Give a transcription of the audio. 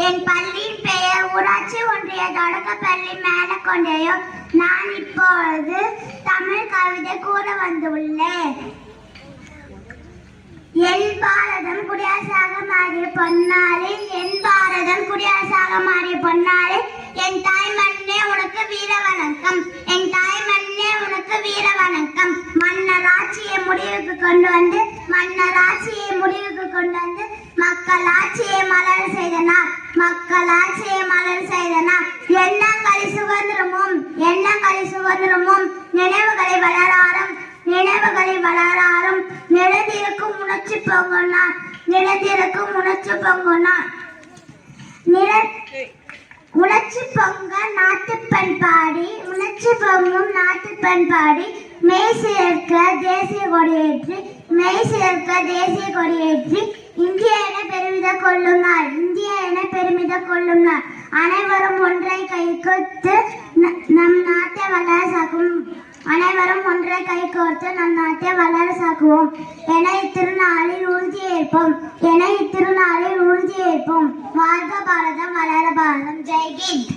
என் பள்ளியின் பெயர் ஊராட்சி ஒன்றிய தொடக்கப்பள்ளி மேலக்கொண்டையூர். நான் இப்பொழுது தமிழ் கவிதை கூற வந்துள்ளேன். என் பாரதம் குடியரசாக மாறிய பொன்னாளில், என் பாரதம் குடியரசாக மாறிய பொன்னாளில், என் தாய் மண்ணே உனக்கு வீர வணக்கம், என் தாய் மண்ணே உனக்கு வீர வணக்கம். மன்னர் ஆட்சியை முடிவுக்கு கொண்டு வந்து, மன்னர் ஆட்சியை முடிவுக்கு கொண்டு வந்து, மக்கள் ஆட்சியை மலர் செய்தனர், மக்கள் ஆட்சியை மலர் செய்தனர். எண்ணங்களில் சுதந்திரமும், எண்ணங்களில் சுதந்திரமும், நினைவுகளை வளராரும், நினைவுகளை வளராரும், நிலந்திருக்கும் உணர்ச்சி பொங்குனார், நிலந்திருக்கும் உணர்ச்சி பொங்குனார். உணர்ச்சி பொங்க நாட்டு பண்பாடி, உணர்ச்சி பொங்கும் நாட்டு பண்பாடி, மெய் சேர்க்க தேசிய கொடியேற்றி, மெய் சேர்க்க தேசிய கொடியேற்றி, இந்திய என பெருமிதம் கொள்ளும் நாள், இந்திய என பெருமிதம் கொள்ளும் நாள். அனைவரும் ஒன்றை கைகோர்த்து நம் நாட்டை வளர சாக்கும், அனைவரும் ஒன்றை கைகோர்த்து நம் நாட்டை வளர சாக்குவோம் என இத்திருநாளில் உறுதியேற்போம், என இத்திருநாளில் உறுதியேற்போம். வாழ்க பாரதம், வளர பாரதம். ஜெய் ஹிந்த்.